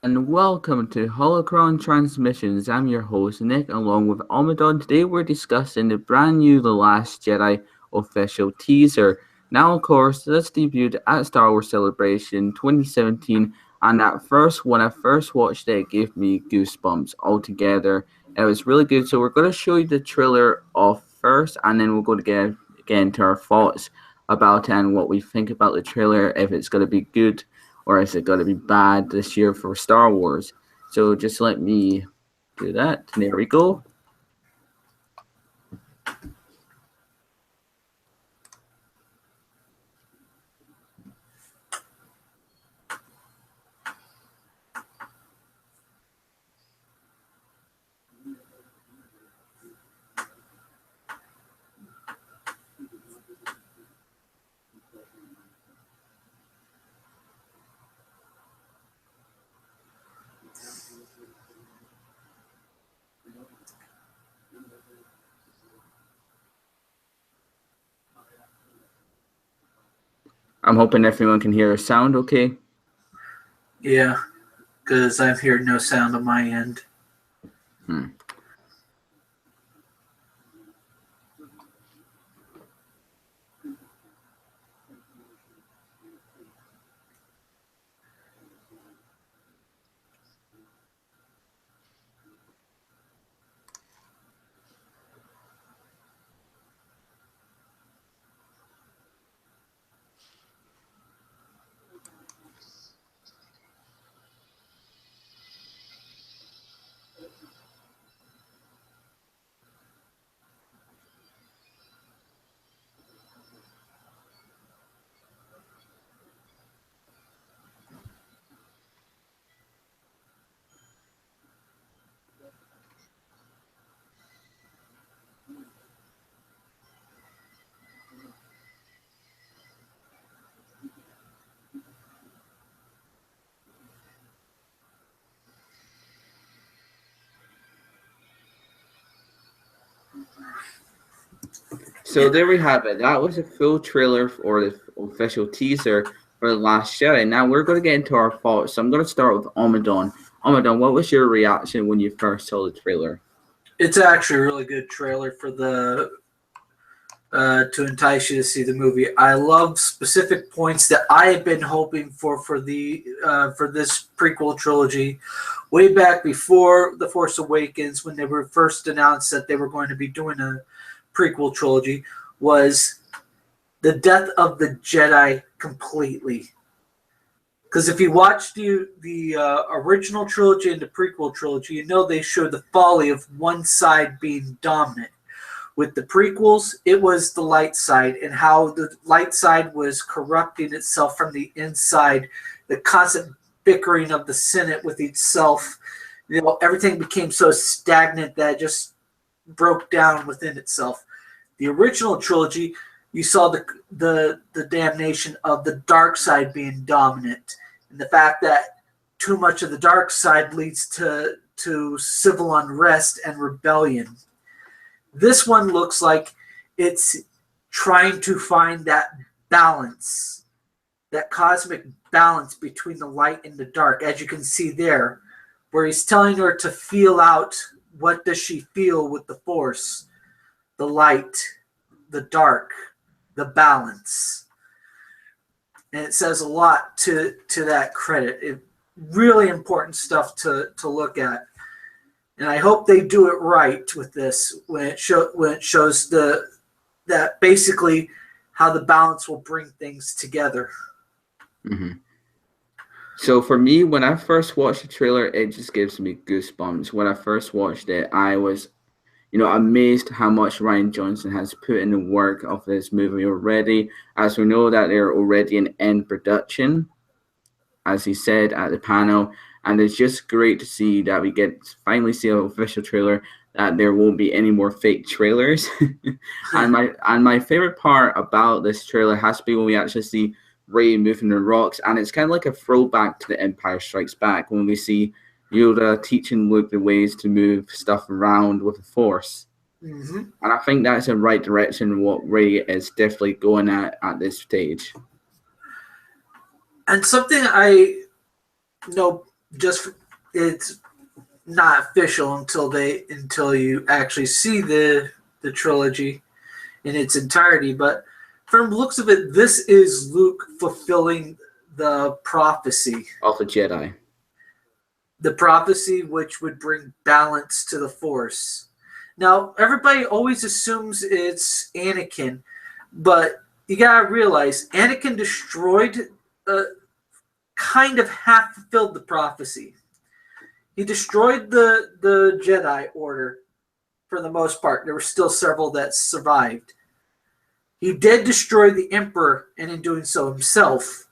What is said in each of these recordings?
and welcome to Holocron Transmissions. I'm your host, Nick, along with Omadaun. Today we're discussing the brand new The Last Jedi official teaser. Now, of course, this debuted at Star Wars Celebration 2017, and when I first watched it, it gave me goosebumps altogether. It was really good, so we're going to show you the trailer off first, and then we're going to get into our thoughts about it and what we think about the trailer, if it's going to be good or is it going to be bad this year for Star Wars? So just let me do that. There we go. I'm hoping everyone can hear the sound okay. Yeah, because I'm hearing no sound on my end. So there we have it. That was a full trailer or the official teaser for The Last Jedi. Now we're going to get into our thoughts. So I'm going to start with Omadaun. Omadaun, what was your reaction when you first saw the trailer? It's actually a really good trailer for to entice you to see the movie. I love specific points that I have been hoping for this prequel trilogy, way back before The Force Awakens, when they were first announced that they were going to be doing a prequel trilogy, was the death of the Jedi completely. Because if you watch the original trilogy and the prequel trilogy, you know they show the folly of one side being dominant. With the prequels, it was the light side and how the light side was corrupting itself from the inside, the constant bickering of the Senate with itself. You know, everything became so stagnant that it just broke down within itself. The original trilogy, you saw the damnation of the dark side being dominant, and the fact that too much of the dark side leads to civil unrest and rebellion. This one looks like it's trying to find that balance, that cosmic balance between the light and the dark, as you can see there, where he's telling her to feel out what does she feel with the Force, the light, the dark, the balance. And it says a lot to that credit. Really important stuff to look at. And I hope they do it right with this when it shows that basically how the balance will bring things together. Mm-hmm. So for me, when I first watched the trailer, it just gives me goosebumps. When I first watched it, I was amazed how much Rian Johnson has put in the work of this movie already. As we know that they're already in end production, as he said at the panel, and it's just great to see that we get finally see an official trailer, that there won't be any more fake trailers. and my favorite part about this trailer has to be when we actually see Rey moving the rocks, and it's kind of like a throwback to The Empire Strikes Back when we see Yoda teaching Luke the ways to move stuff around with the Force. Mm-hmm. And I think that's the right direction what Rey is definitely going at this stage. And something I know just it's not official until you actually see the trilogy in its entirety. But from the looks of it, this is Luke fulfilling the prophecy. Of a Jedi. The prophecy which would bring balance to the Force. Now, everybody always assumes it's Anakin, but you gotta realize Anakin destroyed, kind of half fulfilled the prophecy. He destroyed the Jedi Order for the most part. There were still several that survived. He did destroy the Emperor, and in doing so himself.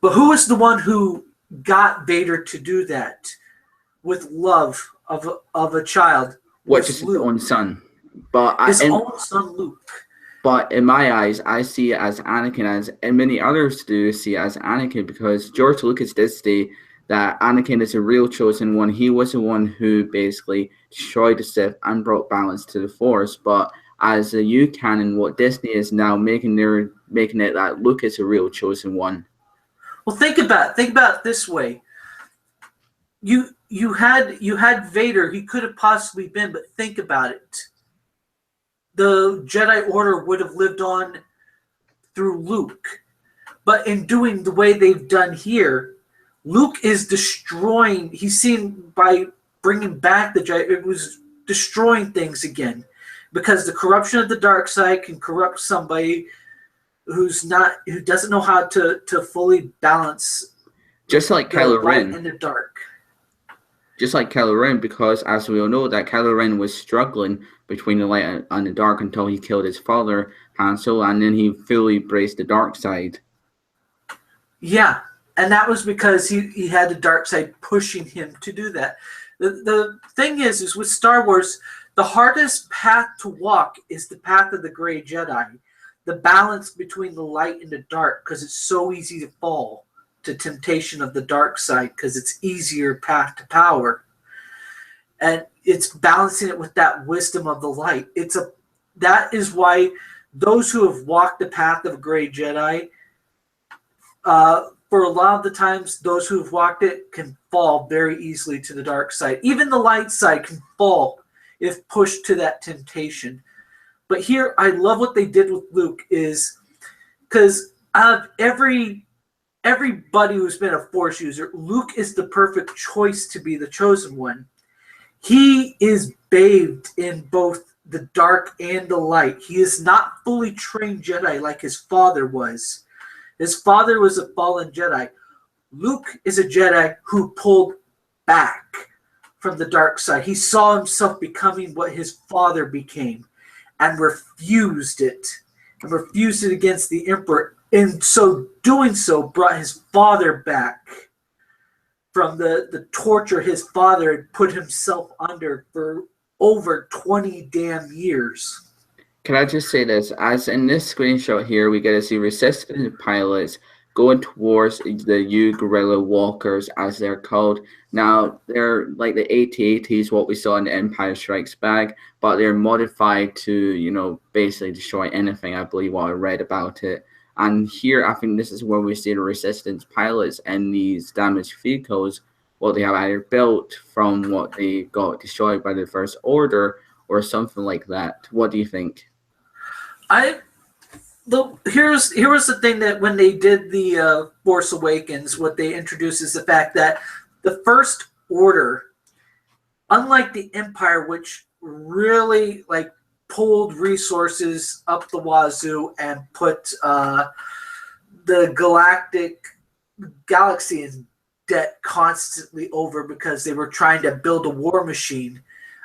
But who was the one who got Vader to do that with love of a child? Which is his own son. But his own son, Luke. But in my eyes, I see it as Anakin, and many others do see it as Anakin, because George Lucas did say that Anakin is a real chosen one. He was the one who basically destroyed the Sith and brought balance to the Force. But as a new canon, what Disney is now making it that Luke is a real chosen one. Well, think about it this way. You had Vader. He could have possibly been, but think about it. The Jedi Order would have lived on through Luke. But in doing the way they've done here, Luke is destroying. He's seen by bringing back the Jedi, it was destroying things again. Because the corruption of the dark side can corrupt somebody who doesn't know how to fully balance, just like Kylo Ren, and the dark. Just like Kylo Ren, because as we all know, that Kylo Ren was struggling between the light and the dark until he killed his father, Han Solo, and then he fully embraced the dark side. Yeah, and that was because he had the dark side pushing him to do that. The thing is with Star Wars, the hardest path to walk is the path of the gray Jedi. The balance between the light and the dark, because it's so easy to fall to temptation of the dark side, because it's easier path to power. And it's balancing it with that wisdom of the light. That is why those who have walked the path of a gray Jedi, for a lot of the times, those who have walked it can fall very easily to the dark side. Even the light side can fall if pushed to that temptation. But here, I love what they did with Luke, is because out of everybody who's been a Force user, Luke is the perfect choice to be the chosen one. He is bathed in both the dark and the light. He is not fully trained Jedi like his father was. His father was a fallen Jedi. Luke is a Jedi who pulled back from the dark side. He saw himself becoming what his father became and refused it against the Emperor. And so doing so brought his father back from the torture his father had put himself under for over 20 damn years. Can I just say this? As in this screenshot here, we get to see resistance pilots going towards the U guerrilla walkers, as they're called. Now, they're like the AT-ATs, what we saw in the Empire Strikes Back, but they're modified to, basically destroy anything, I believe, what I read about it. And here, I think this is where we see the resistance pilots and these damaged vehicles, what they have either built from what they got destroyed by the First Order or something like that. What do you think? Here was the thing, that when they did the Force Awakens, what they introduced is the fact that the First Order, unlike the Empire, which really pulled resources up the wazoo and put the galaxy in debt constantly over because they were trying to build a war machine,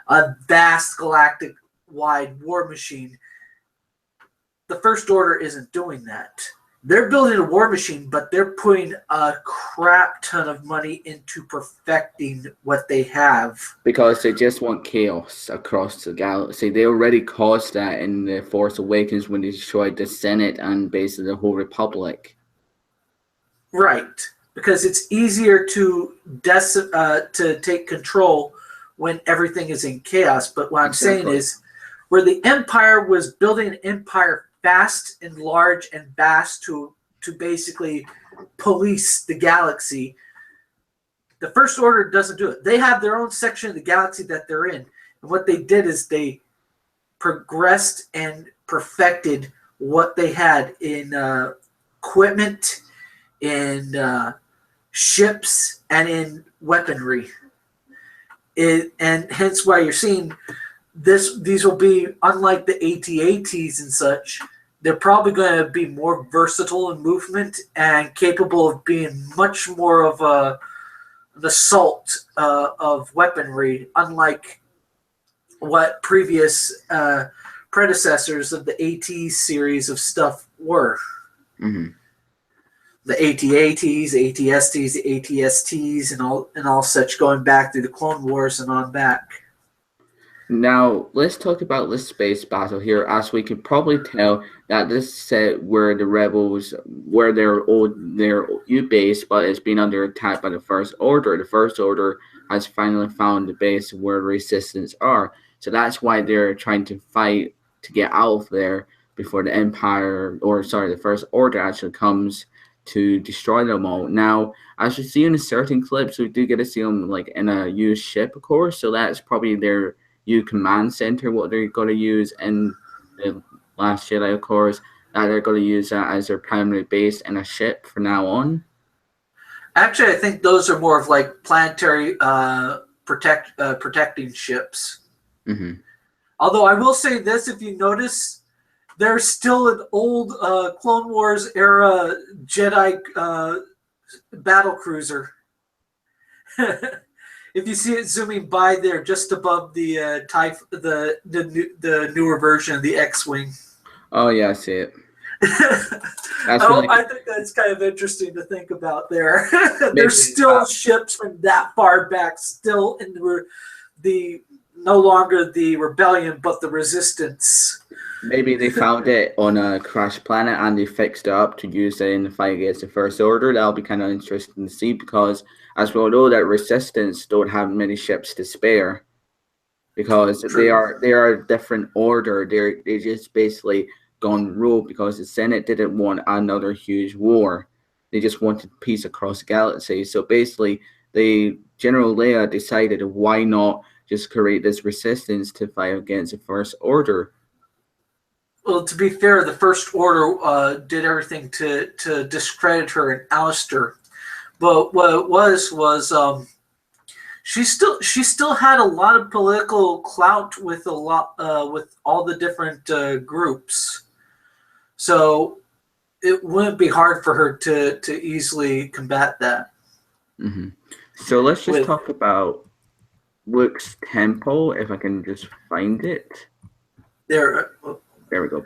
a vast galactic-wide war machine. The First Order isn't doing that. They're building a war machine, but they're putting a crap ton of money into perfecting what they have. Because they just want chaos across the galaxy. They already caused that in The Force Awakens when they destroyed the Senate and basically the whole Republic. Right. Because it's easier to take control when everything is in chaos. But what I'm saying is, where the Empire was building an empire fast and large and vast to basically police the galaxy, The First Order doesn't do it. They have their own section of the galaxy that they're in. And what they did is they progressed and perfected what they had in equipment, in ships, and in weaponry. And hence why you're seeing these will be, unlike the AT-ATs and such, they're probably going to be more versatile in movement and capable of being much more of an assault of weaponry, unlike what previous predecessors of the AT series of stuff were. Mm-hmm. The AT-ATs, AT-STs, the AT-STs, and all such, going back through the Clone Wars and on back. Now, let's talk about the space battle here, as we can probably tell that this set where the rebels were their new base, but it's been under attack by the First Order. The First Order has finally found the base where the resistance are. So that's why they're trying to fight to get out of there before the the First Order actually comes to destroy them all. Now, as you see in certain clips, we do get to see them like in a used ship, of course. So that's probably their new command center, what they're going to use in the Last Jedi, of course, that they're going to use that as their primary base in a ship from now on. Actually, I think those are more of like planetary protecting ships. Mm-hmm. Although I will say this, if you notice, there's still an old Clone Wars era Jedi battle cruiser. If you see it zooming by there, just above the the newer version of the X-wing. Oh yeah, I see it. I think that's kind of interesting to think about there. There's still ships from that far back, still in the no longer the rebellion, but the resistance. Maybe they found it on a crashed planet and they fixed it up to use it in the fight against the First Order. That'll be kind of interesting to see, because as we all know, that resistance don't have many ships to spare, because they are a different order. They just basically gone rogue because the Senate didn't want another huge war. They just wanted peace across the galaxy. So basically, General Leia decided, why not just create this resistance to fight against the First Order? Well, to be fair, the First Order did everything to discredit her and oust her. But what it was she still had a lot of political clout with with all the different groups. So it wouldn't be hard for her to easily combat that. Mm-hmm. So let's just talk about Luke's temple, if I can just find it. There we go.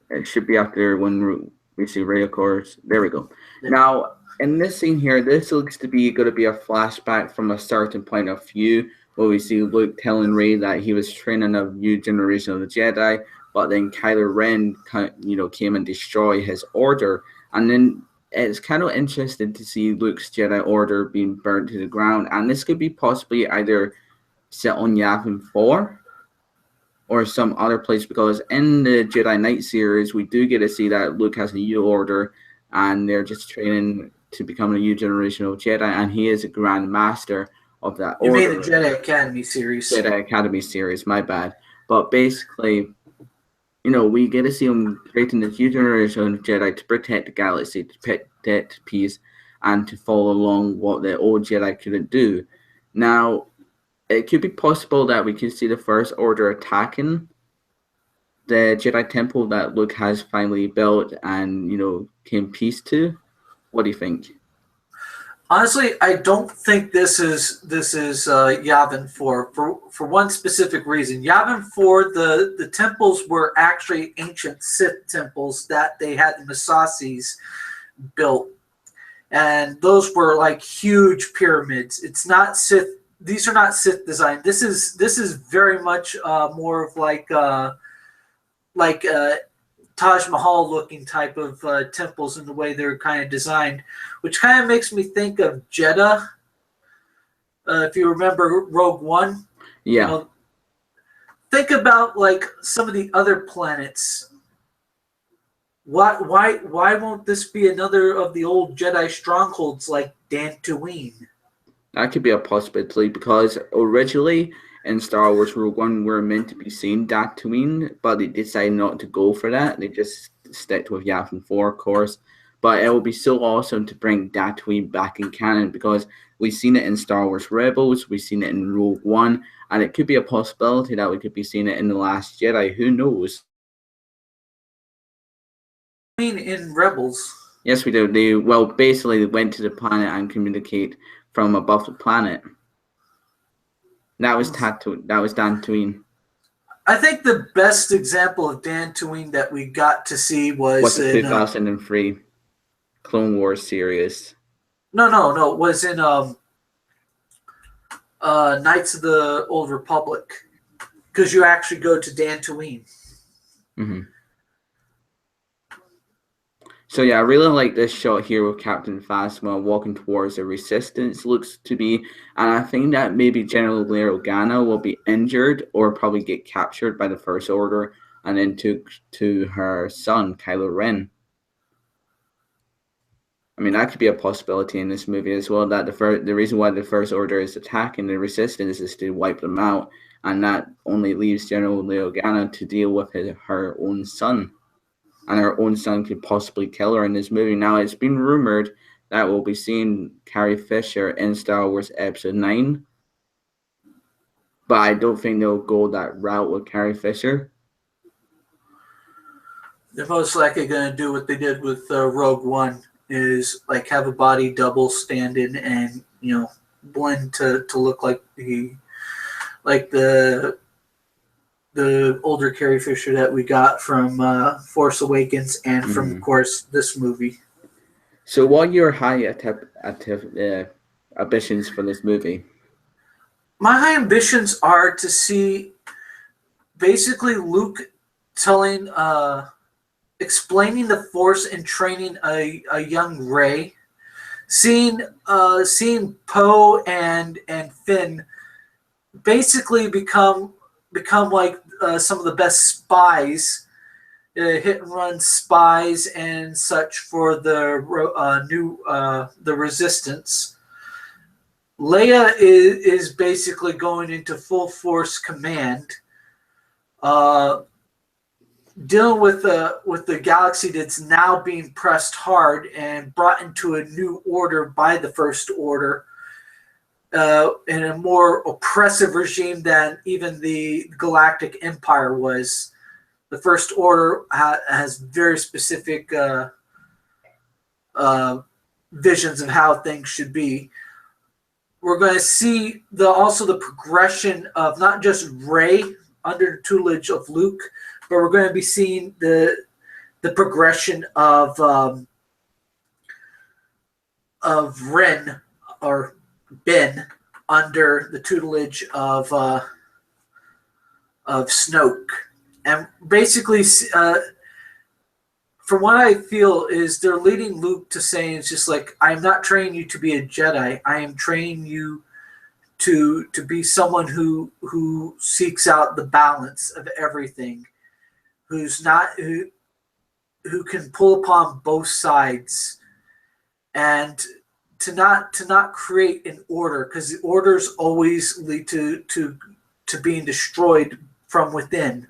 It should be after when we see Rey, of course. There we go. Now, in this scene here, this looks to be going to be a flashback from a certain point of view, where we see Luke telling Rey that he was training a new generation of the Jedi, but then Kylo Ren, came and destroyed his order. And then it's kind of interesting to see Luke's Jedi Order being burnt to the ground. And this could be possibly either set on Yavin 4 or some other place, because in the Jedi Knight series, we do get to see that Luke has a new order, and they're just training to become a new generation of Jedi, and he is a Grand Master of that order. You mean the Jedi Academy series? Jedi Academy series, my bad. But basically, we get to see him creating this new generation of Jedi to protect the galaxy, to protect peace, and to follow along what the old Jedi couldn't do. Now, it could be possible that we could see the First Order attacking the Jedi Temple that Luke has finally built and, came peace to. What do you think? Honestly, I don't think this is Yavin 4 for one specific reason. Yavin 4, the temples were actually ancient Sith temples that they had the Massasis built, and those were like huge pyramids. It's not Sith. These are not Sith design. This is very much more of like Taj Mahal looking type of temples in the way they're kind of designed, which kind of makes me think of Jeddah. If you remember Rogue One, yeah. Think about like some of the other planets. Why won't this be another of the old Jedi strongholds like Dantooine? That could be a possibility because originally in Star Wars Rogue One we were meant to be seeing Tatooine, but they decided not to go for that. They just sticked with Yavin 4, of course. But it would be so awesome to bring Tatooine back in canon because we've seen it in Star Wars Rebels, we've seen it in Rogue One, and it could be a possibility that we could be seeing it in The Last Jedi. Who knows? I mean, in Rebels. Yes, we do. Basically they went to the planet and communicate from above the planet. That was Tatooine. I think the best example of Tatooine that we got to see was the in 2003 Clone Wars series. No. It was in Knights of the Old Republic, because you actually go to Tatooine. Mm-hmm. So yeah, I really like this shot here with Captain Phasma walking towards the Resistance, looks to be, and I think that maybe General Leia Organa will be injured or probably get captured by the First Order and then took to her son, Kylo Ren. I mean, that could be a possibility in this movie as well, that the reason why the First Order is attacking the Resistance is to wipe them out, and that only leaves General Leia Organa to deal with her own son. And her own son could possibly kill her in this movie. Now, it's been rumored that we'll be seeing Carrie Fisher in Star Wars Episode 9. But I don't think they'll go that route with Carrie Fisher. They're most likely going to do what they did with Rogue One, is like have a body double stand in and, blend to look like the older Carrie Fisher that we got from Force Awakens and from, of course, this movie. So what are your high ambitions for this movie? My high ambitions are to see basically Luke explaining the Force and training a young Rey, seeing Poe and Finn basically become like some of the best spies, hit and run spies and such for the Resistance. Leia is basically going into full Force command, dealing with the galaxy that's now being pressed hard and brought into a new order by the First Order. In a more oppressive regime than even the Galactic Empire was. The First Order has very specific visions of how things should be. We're going to see also the progression of not just Rey under the tutelage of Luke, but we're going to be seeing the progression of Ren, or Ben, under the tutelage of Snoke. And basically, from what I feel, is they're leading Luke to saying, it's just like, I'm not training you to be a Jedi. I am training you to be someone who seeks out the balance of everything, who can pull upon both sides, and to not create an order, because the orders always lead to being destroyed from within.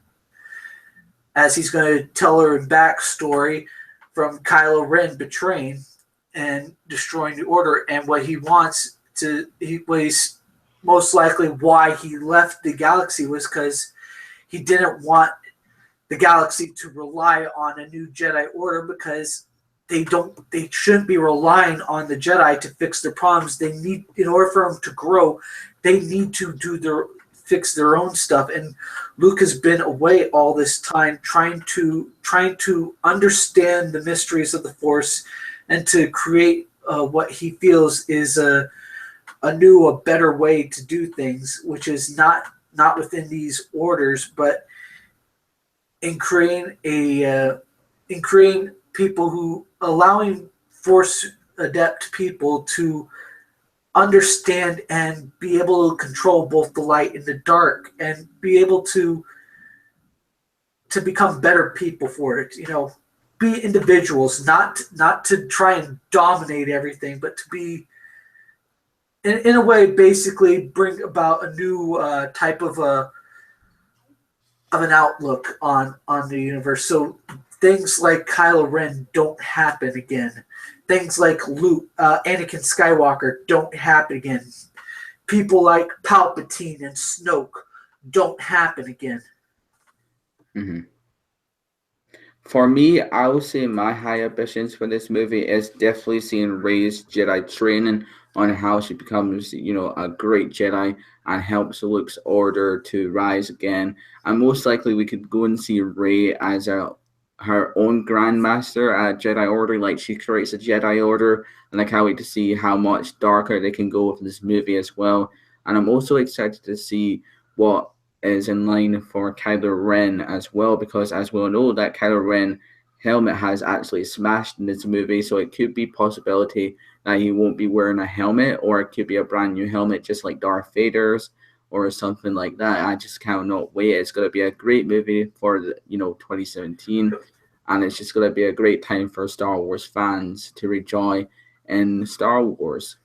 As he's going to tell her in backstory from Kylo Ren betraying and destroying the order, and what he wants was most likely why he left the galaxy was because he didn't want the galaxy to rely on a new Jedi Order, because they shouldn't be relying on the Jedi to fix their problems. They need, in order for them to grow, they need to fix their own stuff. And Luke has been away all this time trying to understand the mysteries of the Force and to create what he feels is a better way to do things, which is not within these orders, but in creating people who allowing Force adept people to understand and be able to control both the light and the dark, and be able to become better people for it. Be individuals, not to try and dominate everything, but to be in a way, basically bring about a new type of an outlook on the universe. So things like Kylo Ren don't happen again. Things like Anakin Skywalker don't happen again. People like Palpatine and Snoke don't happen again. Mm-hmm. For me, I would say my high ambitions for this movie is definitely seeing Rey's Jedi training on how she becomes, a great Jedi and helps Luke's order to rise again. And most likely we could go and see Rey as her own Grandmaster at Jedi Order, like she creates a Jedi Order, and I can't wait to see how much darker they can go with this movie as well. And I'm also excited to see what is in line for Kylo Ren as well, because as we all know, that Kylo Ren helmet has actually smashed in this movie, so it could be possibility that he won't be wearing a helmet, or it could be a brand new helmet just like Darth Vader's or something like that. I just cannot wait. It's going to be a great movie for 2017, and it's just going to be a great time for Star Wars fans to rejoice in Star Wars.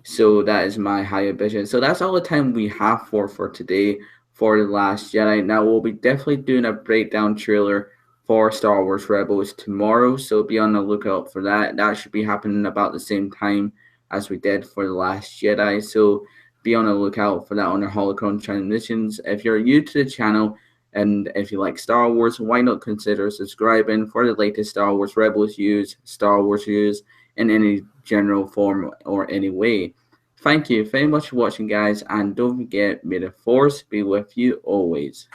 So that is my high ambition. So that's all the time we have for today for The Last Jedi. Now we'll be definitely doing a breakdown trailer for Star Wars Rebels tomorrow, so be on the lookout for that. That should be happening about the same time as we did for The Last Jedi, so be on the lookout for that on our Holocron transmissions. If you're new to the channel and if you like Star Wars, why not consider subscribing for the latest Star Wars Rebels news, Star Wars news, in any general form or any way. Thank you very much for watching, guys, and don't forget, may the Force be with you always.